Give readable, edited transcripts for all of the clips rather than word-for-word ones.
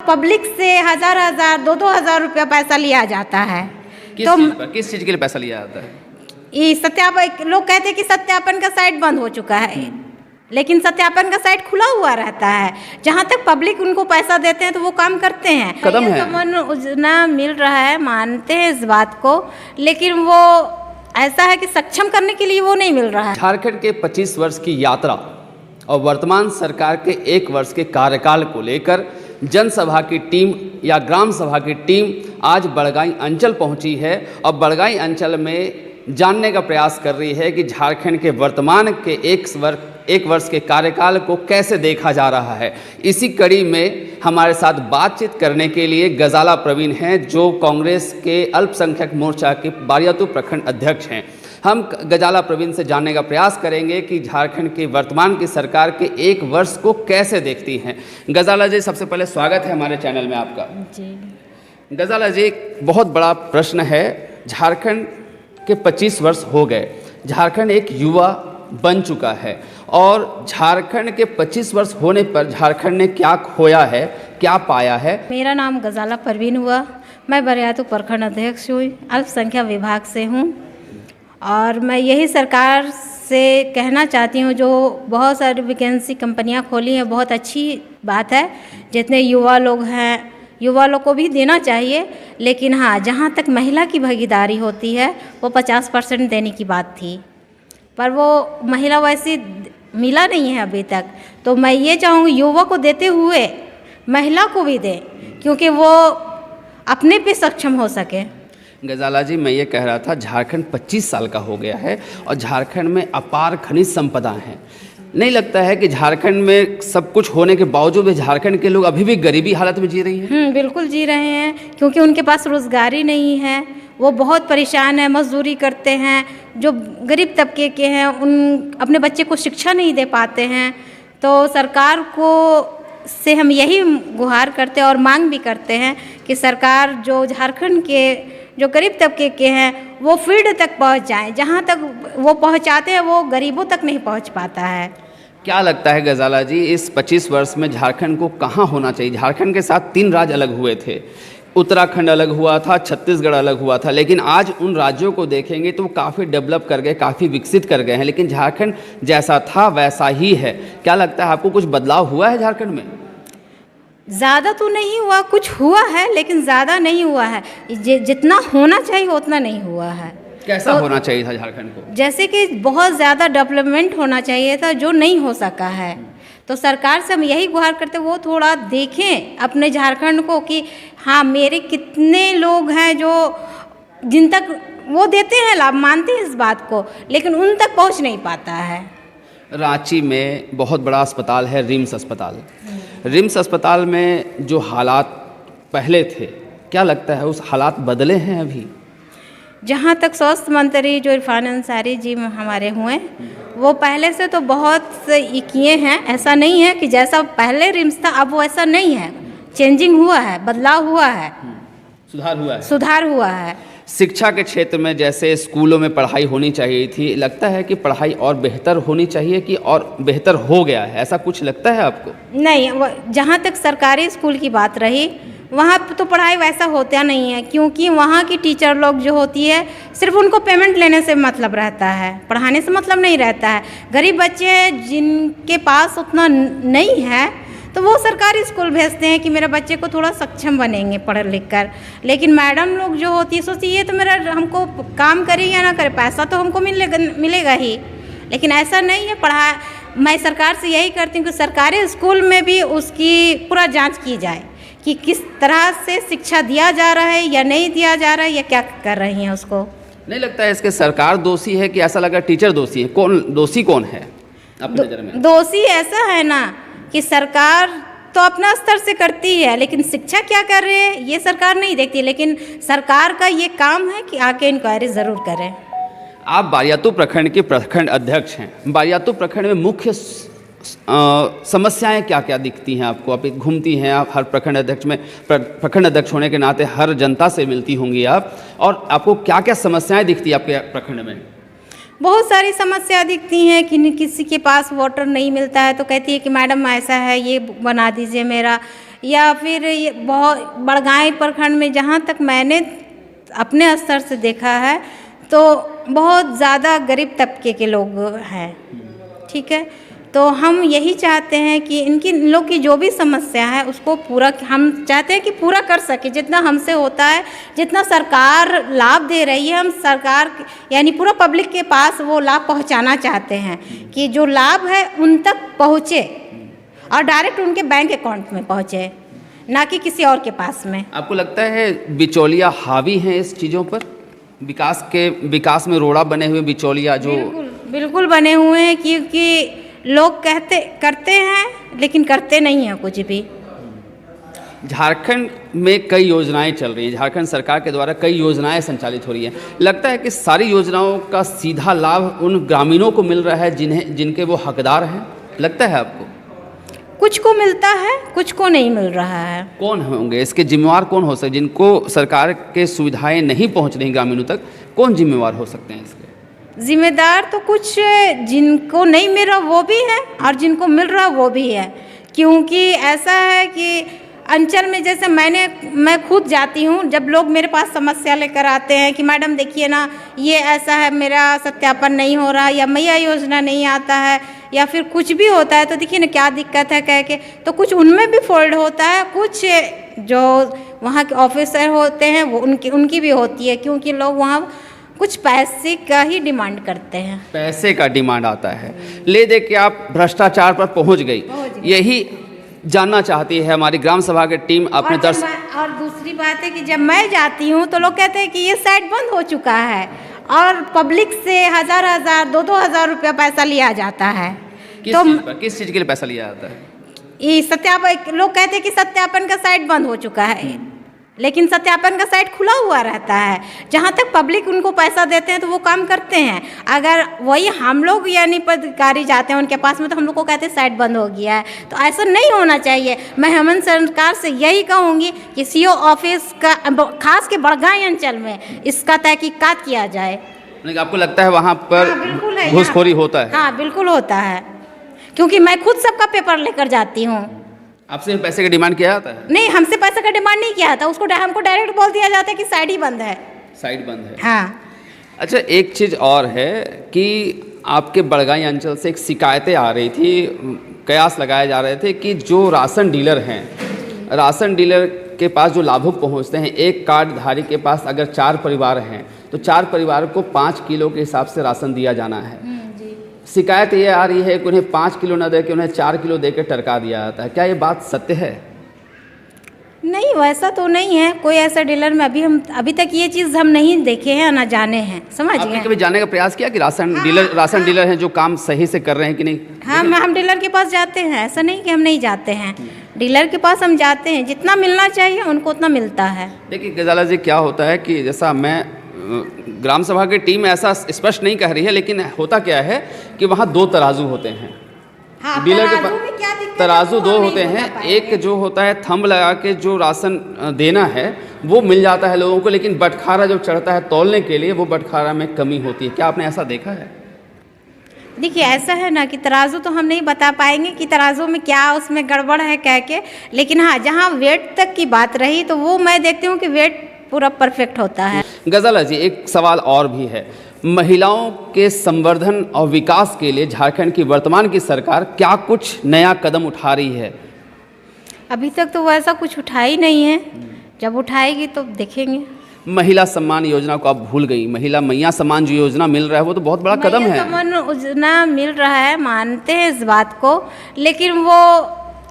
Public से 1000 दो हज़ार रुपया पैसा लिया जाता है। किस चीज़ के लिए पैसा लिया जाता है? ये सत्यापन, लोग कहते हैं कि सत्यापन का साइट बंद हो चुका है, लेकिन सत्यापन का साइट खुला हुआ रहता है। जहाँ तक पब्लिक उनको पैसा देते हैं तो वो काम करते हैं। कदम है योजना मिल रहा है, मानते हैं इस बात को, लेकिन वो ऐसा है कि सक्षम करने के लिए वो नहीं मिल रहा है। झारखंड के 25 वर्ष की यात्रा और वर्तमान सरकार के 1 वर्ष के कार्यकाल को लेकर जनसभा की टीम या ग्राम सभा की टीम आज बड़गाई अंचल पहुंची है और बड़गाई अंचल में जानने का प्रयास कर रही है कि झारखंड के वर्तमान के 1 वर्ष के कार्यकाल को कैसे देखा जा रहा है। इसी कड़ी में हमारे साथ बातचीत करने के लिए गजाला प्रवीण हैं, जो कांग्रेस के अल्पसंख्यक मोर्चा के बारियातू प्रखंड अध्यक्ष हैं। हम गजाला प्रवीण से जानने का प्रयास करेंगे कि झारखंड की वर्तमान की सरकार के 1 वर्ष को कैसे देखती हैं। गजाला जी, सबसे पहले स्वागत है हमारे चैनल में आपका जी। गजाला जी, एक बहुत बड़ा प्रश्न है। झारखंड के 25 वर्ष हो गए, झारखंड एक युवा बन चुका है और झारखंड के 25 वर्ष होने पर झारखंड ने क्या खोया है, क्या पाया है? मेरा नाम गजाला परवीन हुआ, मैं बारियातू प्रखंड अध्यक्ष हुई, अल्पसंख्यक विभाग से हूँ। और मैं यही सरकार से कहना चाहती हूँ, जो बहुत सारी वैकेंसी कंपनियाँ खोली हैं, बहुत अच्छी बात है। जितने युवा लोग हैं, युवा लोग को भी देना चाहिए, लेकिन हाँ, जहाँ तक महिला की भागीदारी होती है वो 50% देने की बात थी, पर वो महिला वैसे मिला नहीं है अभी तक। तो मैं ये चाहूँगी युवा को देते हुए महिला को भी दें, क्योंकि वो अपने पे सक्षम हो सके। गजाला जी, मैं ये कह रहा था, झारखंड 25 साल का हो गया है और झारखंड में अपार खनिज संपदा है। नहीं लगता है कि झारखंड में सब कुछ होने के बावजूद भी झारखंड के लोग अभी भी गरीबी हालत में जी रही हैं? बिल्कुल जी रहे हैं, क्योंकि उनके पास रोज़गारी नहीं है। वो बहुत परेशान है, मजदूरी करते हैं। जो गरीब तबके के हैं, उन अपने बच्चे को शिक्षा नहीं दे पाते हैं। तो सरकार को से हम यही गुहार करते हैं और मांग भी करते हैं कि सरकार जो झारखंड के जो गरीब तबके के हैं वो फील्ड तक पहुंच जाएं। जहां तक वो पहुंचाते हैं वो गरीबों तक नहीं पहुंच पाता है। क्या लगता है गजाला जी, इस 25 वर्ष में झारखंड को कहाँ होना चाहिए? झारखंड के साथ 3 राज्य अलग हुए थे, उत्तराखंड अलग हुआ था, छत्तीसगढ़ अलग हुआ था, लेकिन आज उन राज्यों को देखेंगे तो वो काफ़ी डेवलप कर गए, काफ़ी विकसित कर गए हैं, लेकिन झारखंड जैसा था वैसा ही है। क्या लगता है आपको, कुछ बदलाव हुआ है झारखंड में? ज़्यादा तो नहीं हुआ, कुछ हुआ है लेकिन ज़्यादा नहीं हुआ है। जितना होना चाहिए उतना नहीं हुआ है। कैसा होना चाहिए था झारखंड को? जैसे कि बहुत ज़्यादा डेवलपमेंट होना चाहिए था, जो नहीं हो सका है। तो सरकार से हम यही गुहार करते वो थोड़ा देखें अपने झारखंड को कि हाँ, मेरे कितने लोग हैं जो जिन तक वो देते हैं लाभ, मानते हैं इस बात को, लेकिन उन तक पहुंच नहीं पाता है। रांची में बहुत बड़ा अस्पताल है, रिम्स अस्पताल। रिम्स अस्पताल में जो हालात पहले थे, क्या लगता है उस हालात बदले हैं अभी? जहाँ तक स्वास्थ्य मंत्री जो इरफान अंसारी जी हमारे हुए, वो पहले से तो बहुत किए हैं। ऐसा नहीं है कि जैसा पहले रिम्स था अब वो ऐसा नहीं है। चेंजिंग हुआ है, बदलाव हुआ है, सुधार हुआ है। शिक्षा के क्षेत्र में जैसे स्कूलों में पढ़ाई होनी चाहिए थी, लगता है कि पढ़ाई और बेहतर होनी चाहिए कि और बेहतर हो गया है, ऐसा कुछ लगता है आपको? नहीं, जहाँ तक सरकारी स्कूल की बात रही, वहाँ तो पढ़ाई वैसा होता नहीं है, क्योंकि वहाँ की टीचर लोग जो होती है सिर्फ उनको पेमेंट लेने से मतलब रहता है, पढ़ाने से मतलब नहीं रहता है। गरीब बच्चे हैं जिनके पास उतना नहीं है तो वो सरकारी स्कूल भेजते हैं कि मेरे बच्चे को थोड़ा सक्षम बनेंगे पढ़ लिख कर। लेकिन मैडम लोग जो होती है सोचती है तो मेरा हमको काम करे या ना करे, पैसा तो हमको मिलेगा ही, लेकिन ऐसा नहीं है। मैं सरकार से यही करती हूँ कि सरकारी स्कूल में भी उसकी पूरा जांच की जाए कि किस तरह से शिक्षा दिया जा रहा है या नहीं दिया जा रहा है, या क्या कर रही हैं उसको। नहीं लगता है इसके सरकार दोषी है कि ऐसा लगा टीचर दोषी है? कौन दोषी कौन है अपनी नज़र में? दोषी ऐसा है ना कि सरकार तो अपना स्तर से करती है, लेकिन शिक्षा क्या कर रहे हैं ये सरकार नहीं देखती। लेकिन सरकार का ये काम है कि आके इंक्वायरी ज़रूर करें। आप बारियातू प्रखंड के प्रखंड अध्यक्ष हैं। बारियातू प्रखंड में मुख्य समस्याएं क्या क्या दिखती हैं आपको? आप घूमती हैं, आप हर प्रखंड अध्यक्ष होने के नाते हर जनता से मिलती होंगी आप, और आपको क्या क्या समस्याएं दिखती है आपके प्रखंड में? बहुत सारी समस्या दिखती हैं कि किसी के पास वाटर नहीं मिलता है तो कहती है कि मैडम ऐसा है, ये बना दीजिए मेरा, या फिर ये बहुत बड़गांव प्रखंड में जहाँ तक मैंने अपने स्तर से देखा है तो बहुत ज़्यादा गरीब तबके के लोग हैं, ठीक है। तो हम यही चाहते हैं कि इनकी लोग की जो भी समस्या है उसको पूरा, हम चाहते हैं कि पूरा कर सके जितना हमसे होता है, जितना सरकार लाभ दे रही है हम सरकार यानी पूरा पब्लिक के पास वो लाभ पहुंचाना चाहते हैं कि जो लाभ है उन तक पहुँचे और डायरेक्ट उनके बैंक अकाउंट में पहुँचे, ना कि किसी और के पास में। आपको लगता है बिचौलिया हावी हैं इस चीज़ों पर? विकास में रोड़ा बने हुए बिचौलिया जो बिल्कुल बने हुए हैं, क्योंकि लोग करते हैं लेकिन करते नहीं हैं कुछ भी। झारखंड में कई योजनाएं चल रही हैं, झारखंड सरकार के द्वारा कई योजनाएं संचालित हो रही हैं। लगता है कि सारी योजनाओं का सीधा लाभ उन ग्रामीणों को मिल रहा है जिनके वो हकदार हैं? लगता है आपको? कुछ को मिलता है, कुछ को नहीं मिल रहा है। कौन होंगे इसके जिम्मेवार? कौन हो सकते जिनको सरकार के सुविधाएं नहीं पहुंच रही ग्रामीणों तक? कौन जिम्मेवार हो सकते हैं इसके? जिम्मेदार तो कुछ जिनको नहीं मिल रहा वो भी है और जिनको मिल रहा वो भी है, क्योंकि ऐसा है कि अंचल में जैसे मैं खुद जाती हूँ, जब लोग मेरे पास समस्या लेकर आते हैं कि मैडम देखिए ना ये ऐसा है, मेरा सत्यापन नहीं हो रहा या मैया योजना नहीं आता है या फिर कुछ भी होता है तो देखिए ना क्या दिक्कत है कह के, तो कुछ उनमें भी फॉल्ट होता है, कुछ जो वहाँ के ऑफिसर होते हैं वो उनकी भी होती है, क्योंकि लोग वहाँ कुछ पैसे का ही डिमांड करते हैं। पैसे का डिमांड आता है, ले दे के आप भ्रष्टाचार पर पहुंच गई। यही जानना चाहती है हमारी ग्राम सभा की टीम अपने दर्शक। और दूसरी बात है कि जब मैं जाती हूँ तो लोग कहते हैं कि ये साइट बंद हो चुका है और पब्लिक से 1000-1000 2-2000 रुपया पैसा लिया जाता है। किस चीज़ के लिए पैसा लिया जाता है? ये सत्यापन, लोग कहते हैं कि सत्यापन का साइट बंद हो चुका है, लेकिन सत्यापन का साइट खुला हुआ रहता है। जहाँ तक पब्लिक उनको पैसा देते हैं तो वो काम करते हैं। अगर वही हम लोग यानी पदाधिकारी जाते हैं उनके पास में तो हम लोग को कहते हैं साइट बंद हो गया है, तो ऐसा नहीं होना चाहिए। मैं हेमंत सरकार से यही कहूँगी कि सीओ ऑफिस का खास के बड़गांव अंचल में इसका तहकीकात किया जाए। आपको लगता है वहाँ पर घूसखोरी होता है? हाँ बिल्कुल होता है, क्योंकि मैं खुद सबका पेपर लेकर जाती हूँ। आपसे पैसे का डिमांड किया जाता है? नहीं, हमसे पैसे का डिमांड नहीं किया जाता, हमको डायरेक्ट बोल दिया जाता है कि साइट ही बंद है। साइट बंद है, हाँ। अच्छा, एक चीज़ और है कि आपके बड़गांव अंचल से एक शिकायतें आ रही थी, कयास लगाए जा रहे थे कि जो राशन डीलर हैं, राशन डीलर के पास जो लाभुक पहुंचते हैं, एक कार्डधारी के पास अगर 4 परिवार हैं तो 4 परिवार को 5 किलो के हिसाब से राशन दिया जाना है। शिकायत ये आ रही है कि उन्हें 5 किलो न दे के उन्हें 4 किलो दे के टरका दिया जाता है। क्या ये बात सत्य है? नहीं, वैसा तो नहीं है कोई ऐसा डीलर में अभी तक ये चीज़ हम नहीं देखे हैं, ना जाने हैं, समझ गए? आपने कभी जानने का प्रयास किया कि राशन डीलर हैं जो काम सही से कर रहे हैं कि नहीं? हाँ, हम डीलर के पास जाते हैं, ऐसा नहीं कि हम नहीं जाते हैं। डीलर के पास हम जाते हैं, जितना मिलना चाहिए उनको उतना मिलता है। देखिए गजाला जी, क्या होता है कि जैसा मैं ग्राम सभा की टीम ऐसा स्पष्ट नहीं कह रही है, लेकिन होता क्या है कि वहाँ 2 तराजू होते हैं। हाँ, डीलर के पास तराजू 2 होते हैं, एक जो होता है थंब लगा के जो राशन देना है वो मिल जाता है लोगों को, लेकिन बटखारा जो चढ़ता है तौलने के लिए वो बटखारा में कमी होती है। क्या आपने ऐसा देखा है? देखिए ऐसा है ना कि तराजू तो हम नहीं बता पाएंगे कि तराजू में क्या उसमें गड़बड़ है कह के, लेकिन हाँ जहाँ वेट तक की बात रही तो वो मैं देखती हूँ कि वेट पूरा परफेक्ट होता है। गजाला जी, एक सवाल और भी है, महिलाओं के संवर्धन और विकास के लिए झारखंड की वर्तमान की सरकार क्या कुछ नया कदम उठा रही है? अभी तक तो वैसा कुछ उठा ही नहीं है, जब उठाएगी तो देखेंगे। महिला सम्मान योजना को आप भूल गई। महिला मैया सम्मान जो योजना मिल रहा है वो तो बहुत बड़ा कदम है। सम्मान योजना मिल रहा है, मानते हैं इस बात को, लेकिन वो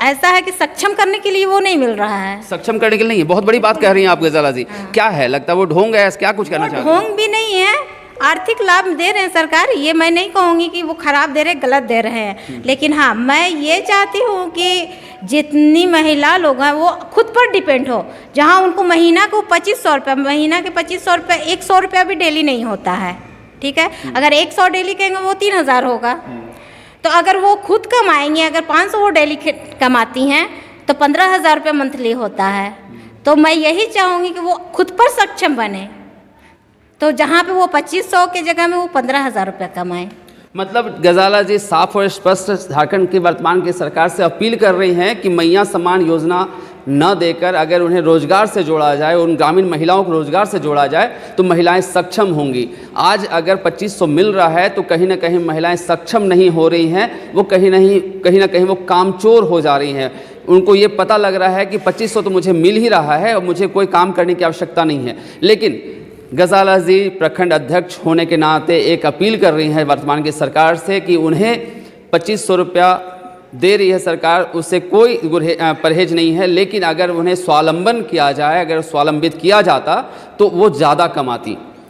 ऐसा है कि सक्षम करने के लिए वो नहीं मिल रहा है। सक्षम करने के लिए नहीं है, बहुत बड़ी बात कह रही हैं आप गजाला जी। क्या है, लगता है वो ढोंग है, क्या कुछ करना चाहते हैं? ढोंग भी नहीं है, आर्थिक लाभ दे रहे हैं सरकार, ये मैं नहीं कहूँगी कि वो खराब दे रहे, गलत दे रहे हैं, लेकिन हाँ मैं ये चाहती हूँ कि जितनी महिला लोग हैं वो खुद पर डिपेंड हो। जहाँ उनको महीना को 2500 रुपये, महीना के 2500 रुपये, 100 रुपया भी डेली नहीं होता है, ठीक है? अगर 100 डेली कहेंगे वो 3000 होगा, तो अगर वो खुद कमाएंगे, अगर 500 वो डेली कमाती हैं तो 15000 रुपये मंथली होता है। तो मैं यही चाहूँगी कि वो खुद पर सक्षम बने, तो जहाँ पे वो 2500 के जगह में वो 15000 रुपये कमाएं। मतलब गजाला जी साफ और स्पष्ट झारखंड की वर्तमान की सरकार से अपील कर रही हैं कि मैया सम्मान योजना न देकर अगर उन्हें रोजगार से जोड़ा जाए, उन ग्रामीण महिलाओं को रोजगार से जोड़ा जाए तो महिलाएं सक्षम होंगी। आज अगर 2500 मिल रहा है तो कहीं ना कहीं महिलाएं सक्षम नहीं हो रही हैं, वो कहीं ना कहीं वो कामचोर हो जा रही हैं। उनको ये पता लग रहा है कि 2500 तो मुझे मिल ही रहा है और मुझे कोई काम करने की आवश्यकता नहीं है। लेकिन गजाला जी प्रखंड अध्यक्ष होने के नाते एक अपील कर रही हैं वर्तमान की सरकार से कि उन्हें 2500 रुपया दे रही है सरकार, उससे कोई परहेज नहीं है, लेकिन अगर उन्हें स्वावलंबन किया जाए, अगर स्वावलंबित किया जाता तो वो ज़्यादा कमाती।